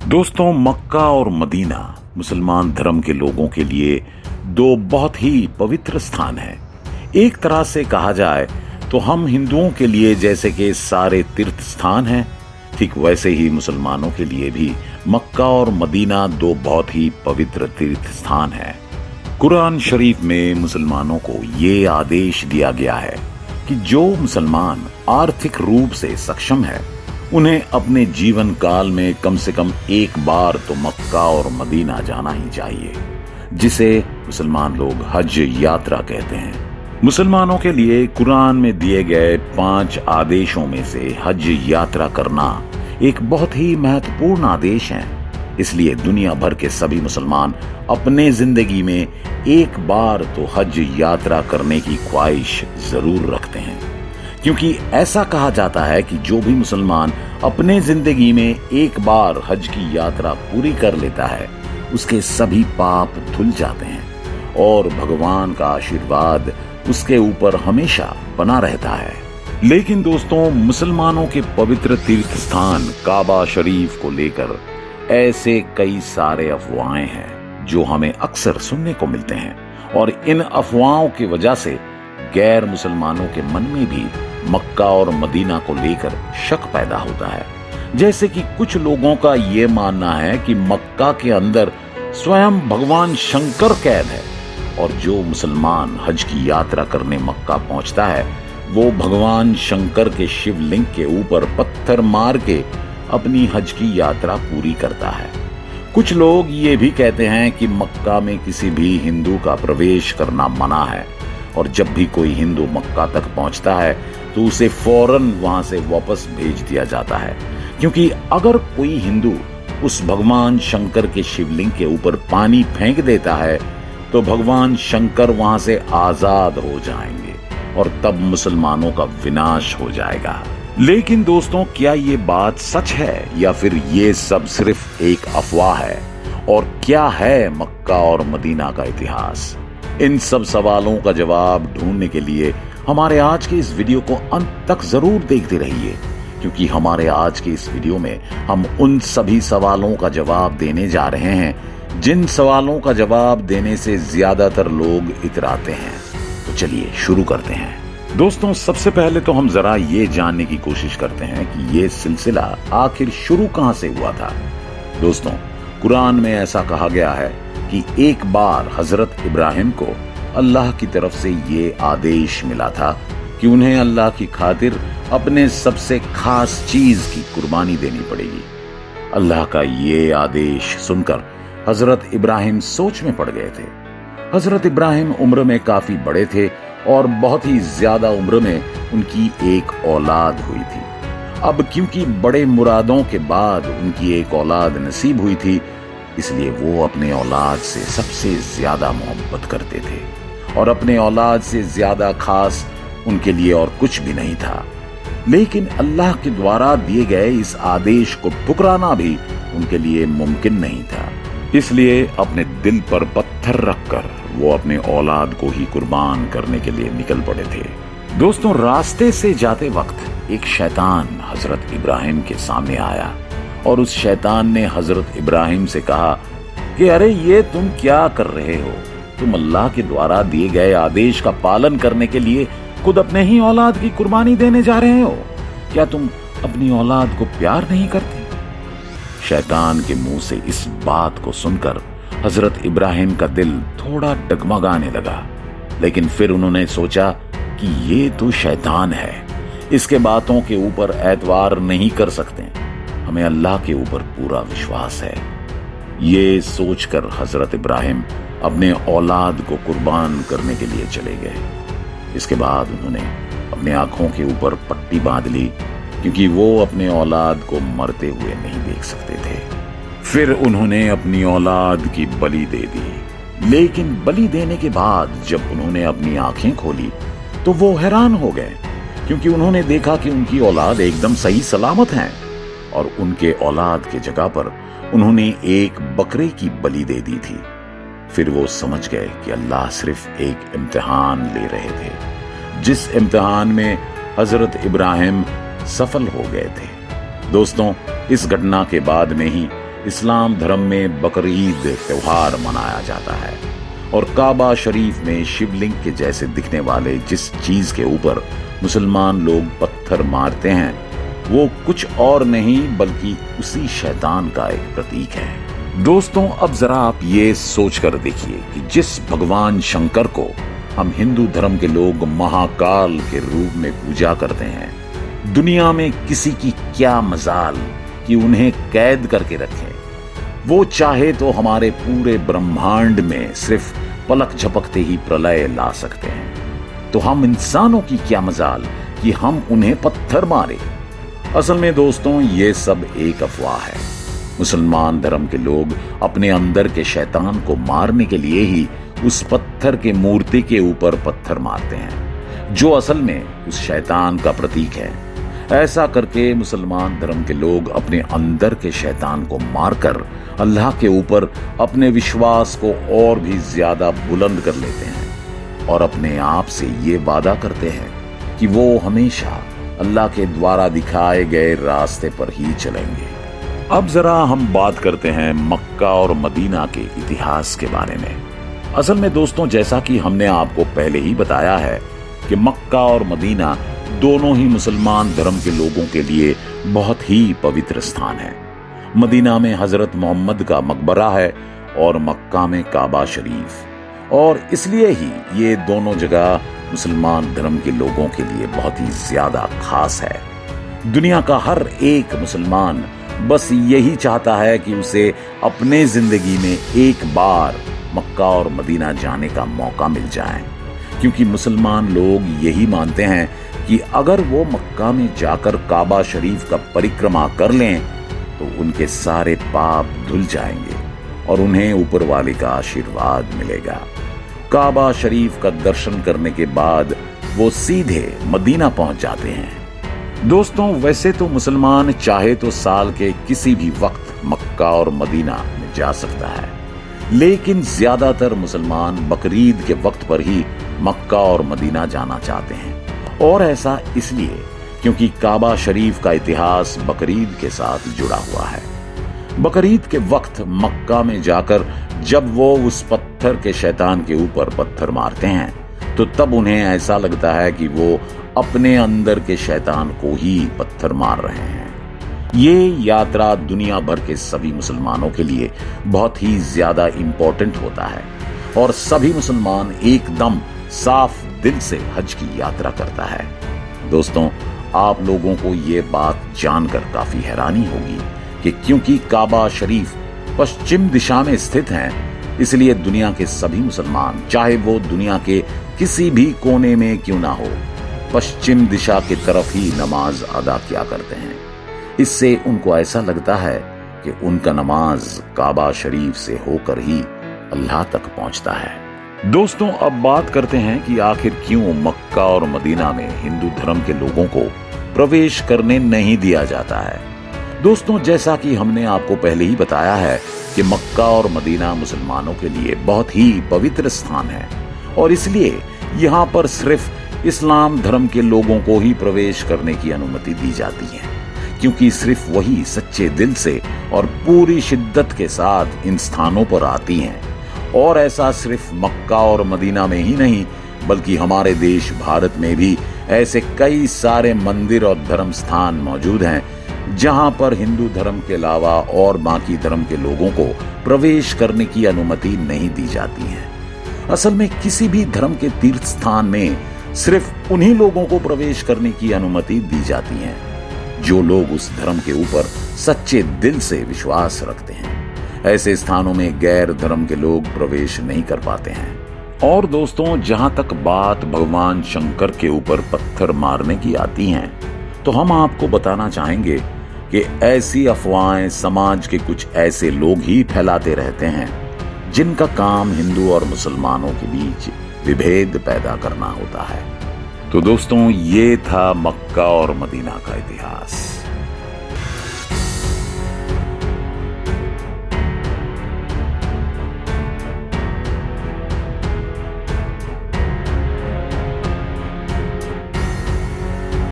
दोस्तों, मक्का और मदीना मुसलमान धर्म के लोगों के लिए दो बहुत ही पवित्र स्थान हैं। एक तरह से कहा जाए तो हम हिंदुओं के लिए जैसे कि सारे तीर्थ स्थान हैं, ठीक वैसे ही मुसलमानों के लिए भी मक्का और मदीना दो बहुत ही पवित्र तीर्थ स्थान हैं। कुरान शरीफ में मुसलमानों को ये आदेश दिया गया है कि जो मुसलमान आर्थिक रूप से सक्षम है उन्हें अपने जीवन काल में कम से कम एक बार तो मक्का और मदीना जाना ही चाहिए, जिसे मुसलमान लोग हज यात्रा कहते हैं। मुसलमानों के लिए कुरान में दिए गए 5 आदेशों में से हज यात्रा करना एक बहुत ही महत्वपूर्ण आदेश है। इसलिए दुनिया भर के सभी मुसलमान अपने जिंदगी में एक बार तो हज यात्रा करने की ख्वाहिश जरूर रखते हैं, क्योंकि ऐसा कहा जाता है कि जो भी मुसलमान अपने जिंदगी में एक बार हज की यात्रा पूरी कर लेता है उसके सभी पाप धुल जाते हैं और भगवान का आशीर्वाद उसके ऊपर हमेशा बना रहता है। लेकिन दोस्तों, मुसलमानों के पवित्र तीर्थ स्थान काबा शरीफ को लेकर ऐसे कई सारे अफवाहें हैं जो हमें अक्सर सुनने को मिलते हैं, और इन अफवाहों की वजह से गैर मुसलमानों के मन में भी मक्का और मदीना को लेकर शक पैदा होता है। जैसे कि कुछ लोगों का ये मानना है कि मक्का के अंदर स्वयं भगवान शंकर कैद है, और जो मुसलमान हज की यात्रा करने मक्का पहुंचता है वो भगवान शंकर के शिवलिंग के ऊपर पत्थर मार के अपनी हज की यात्रा पूरी करता है। कुछ लोग ये भी कहते हैं कि मक्का में किसी भी हिंदू का प्रवेश करना मना है, और जब भी कोई हिंदू मक्का तक पहुंचता है तो उसे फौरन वहां से वापस भेज दिया जाता है, क्योंकि अगर कोई हिंदू उस भगवान शंकर के शिवलिंग के ऊपर पानी फेंक देता है तो भगवान शंकर वहां से आजाद हो जाएंगे और तब मुसलमानों का विनाश हो जाएगा। लेकिन दोस्तों, क्या ये बात सच है या फिर ये सब सिर्फ एक अफवाह है? और क्या है मक्का और मदीना का इतिहास? इन सब सवालों का जवाब ढूंढने के लिए हमारे आज के इस वीडियो को अंत तक जरूर देखते रहिए, क्योंकि हमारे आज के इस वीडियो में हम उन सभी सवालों का जवाब देने जा रहे हैं जिन सवालों का जवाब देने से ज्यादातर लोग इतराते हैं। तो चलिए शुरू करते हैं। दोस्तों, सबसे पहले तो हम जरा ये जानने की कोशिश करते हैं कि ये सिलसिला आखिर शुरू कहां से हुआ था। दोस्तों, कुरान में ऐसा कहा गया है कि एक बार हजरत इब्राहिम को अल्लाह की तरफ से ये आदेश मिला था कि उन्हें अल्लाह की खातिर अपने सबसे खास चीज की कुर्बानी देनी पड़ेगी। अल्लाह का ये आदेश सुनकर हजरत इब्राहिम सोच में पड़ गए थे। हजरत इब्राहिम उम्र में काफी बड़े थे और बहुत ही ज्यादा उम्र में उनकी एक औलाद हुई थी। अब क्योंकि बड़े मुरादों के बाद उनकी एक औलाद नसीब हुई थी, इसलिए वो अपने औलाद से सबसे ज्यादा मोहब्बत करते थे, और अपने औलाद से ज्यादा खास उनके लिए और कुछ भी नहीं था। लेकिन अल्लाह के द्वारा दिए गए इस आदेश को ठुकराना भी उनके लिए मुमकिन नहीं था। इसलिए अपने दिल पर पत्थर रखकर वो अपने औलाद को ही कुर्बान करने के लिए निकल पड़े थे। दोस्तों, रास्ते से जाते वक्त एक शैतान हजरत इब्राहिम के सामने आया, और उस शैतान ने हजरत इब्राहिम से कहा कि अरे ये तुम क्या कर रहे हो? तुम अल्लाह के द्वारा दिए गए आदेश का पालन करने के लिए खुद अपने ही औलाद की कुर्बानी देने जा रहे हो। क्या तुम अपनी औलाद को प्यार नहीं करते? शैतान के मुंह से इस बात को सुनकर हजरत इब्राहिम का दिल थोड़ा डगमगाने लगा, लेकिन फिर उन्होंने सोचा कि ये तो शैतान है, इसके बातों के ऊपर एतवार नहीं कर सकते, हमें अल्लाह के ऊपर पूरा विश्वास है। ये सोचकर हजरत इब्राहिम अपने औलाद को कुर्बान करने के लिए चले गए। इसके बाद उन्होंने अपने आंखों के ऊपर पट्टी बांध ली, क्योंकि वो अपने औलाद को मरते हुए नहीं देख सकते थे। फिर उन्होंने अपनी औलाद की बलि दे दी। लेकिन बलि देने के बाद जब उन्होंने अपनी आंखें खोली तो वो हैरान हो गए, क्योंकि उन्होंने देखा कि उनकी औलाद एकदम सही सलामत है, और उनके औलाद के जगह पर उन्होंने एक बकरे की बलि दे दी थी। फिर वो समझ गए कि अल्लाह सिर्फ एक इम्तिहान ले रहे थे, जिस इम्तिहान में हजरत इब्राहिम सफल हो गए थे। दोस्तों, इस घटना के बाद में ही इस्लाम धर्म में बकरीद त्योहार मनाया जाता है और काबा शरीफ में शिवलिंग के जैसे दिखने वाले जिस चीज के ऊपर मुसलमान लोग पत्थर मारते हैं वो कुछ और नहीं बल्कि उसी शैतान का एक प्रतीक है। दोस्तों, अब जरा आप ये सोच कर देखिए कि जिस भगवान शंकर को हम हिंदू धर्म के लोग महाकाल के रूप में पूजा करते हैं, दुनिया में किसी की क्या मजाल कि उन्हें कैद करके रखें। वो चाहे तो हमारे पूरे ब्रह्मांड में सिर्फ पलक झपकते ही प्रलय ला सकते हैं, तो हम इंसानों की क्या मजाल कि हम उन्हें पत्थर मारे। असल में दोस्तों, ये सब एक अफवाह है। मुसलमान धर्म के लोग अपने अंदर के शैतान को मारने के लिए ही उस पत्थर के मूर्ति के ऊपर पत्थर मारते हैं, जो असल में उस शैतान का प्रतीक है। ऐसा करके मुसलमान धर्म के लोग अपने अंदर के शैतान को मारकर अल्लाह के ऊपर अपने विश्वास को और भी ज्यादा बुलंद कर लेते हैं और अपने आप से ये वादा करते हैं कि वो हमेशा अल्लाह के द्वारा दिखाए गए रास्ते पर ही चलेंगे। अब जरा हम बात करते हैं मक्का और मदीना के इतिहास के बारे में। असल में दोस्तों, जैसा कि हमने आपको पहले ही बताया है कि मक्का और मदीना दोनों ही मुसलमान धर्म के लोगों के लिए बहुत ही पवित्र स्थान है। मदीना में हजरत मोहम्मद का मकबरा है और मक्का में काबा शरीफ, और इसलिए ही ये दोनों जगह मुसलमान धर्म के लोगों के लिए बहुत ही ज्यादा खास है। दुनिया का हर एक मुसलमान बस यही चाहता है कि उसे अपने जिंदगी में एक बार मक्का और मदीना जाने का मौका मिल जाए, क्योंकि मुसलमान लोग यही मानते हैं कि अगर वो मक्का में जाकर काबा शरीफ का परिक्रमा कर लें तो उनके सारे पाप धुल जाएंगे और उन्हें ऊपर वाले का आशीर्वाद मिलेगा। काबा शरीफ का दर्शन करने के बाद वो सीधे मदीना पहुंच जाते हैं। दोस्तों, वैसे तो मुसलमान चाहे तो साल के किसी भी वक्त मक्का और मदीना में जा सकता है, लेकिन ज्यादातर मुसलमान बकरीद के वक्त पर ही मक्का और मदीना जाना चाहते हैं, और ऐसा इसलिए क्योंकि काबा शरीफ का इतिहास बकरीद के साथ जुड़ा हुआ है। बकरीद के वक्त मक्का में जाकर जब वो उस पत्थर के शैतान के ऊपर पत्थर मारते हैं तो तब उन्हें ऐसा लगता है कि वो अपने अंदर के शैतान को ही पत्थर मार रहे हैं। ये यात्रा दुनिया भर के सभी मुसलमानों के लिए बहुत ही ज्यादा इंपॉर्टेंट होता है और सभी मुसलमान एकदम साफ दिल से हज की यात्रा करता है। दोस्तों, आप लोगों को ये बात जानकर काफी हैरानी होगी कि क्योंकि काबा शरीफ पश्चिम दिशा में स्थित है, इसलिए दुनिया के सभी मुसलमान, चाहे वो दुनिया के किसी भी कोने में क्यों ना हो, पश्चिम दिशा की तरफ ही नमाज अदा किया करते हैं। इससे उनको ऐसा लगता है कि उनका नमाज काबा शरीफ से होकर ही अल्लाह तक पहुंचता है। दोस्तों, अब बात करते हैं कि आखिर क्यों मक्का और मदीना में हिंदू धर्म के लोगों को प्रवेश करने नहीं दिया जाता है। दोस्तों, जैसा कि हमने आपको पहले ही बताया है कि मक्का और मदीना मुसलमानों के लिए बहुत ही पवित्र स्थान है और इसलिए यहाँ पर सिर्फ इस्लाम धर्म के लोगों को ही प्रवेश करने की अनुमति दी जाती है, क्योंकि सिर्फ वही सच्चे दिल से और पूरी शिद्दत के साथ इन स्थानों पर आती हैं। और ऐसा सिर्फ मक्का और मदीना में ही नहीं, बल्कि हमारे देश भारत में भी ऐसे कई सारे मंदिर और धर्म स्थान मौजूद हैं जहां पर हिंदू धर्म के अलावा और बाकी धर्म के लोगों को प्रवेश करने की अनुमति नहीं दी जाती है। असल में किसी भी धर्म के तीर्थ स्थान में सिर्फ उन्हीं लोगों को प्रवेश करने की अनुमति दी जाती है जो लोग उस धर्म के ऊपर सच्चे दिल से विश्वास रखते हैं। ऐसे स्थानों में गैर धर्म के लोग प्रवेश नहीं कर पाते हैं। और दोस्तों, जहां तक बात भगवान शंकर के ऊपर पत्थर मारने की आती हैं, तो हम आपको बताना चाहेंगे कि ऐसी अफवाहें समाज के कुछ ऐसे लोग ही फैलाते रहते हैं जिनका काम हिंदू और मुसलमानों के बीच विभेद पैदा करना होता है। तो दोस्तों, ये था मक्का और मदीना का इतिहास।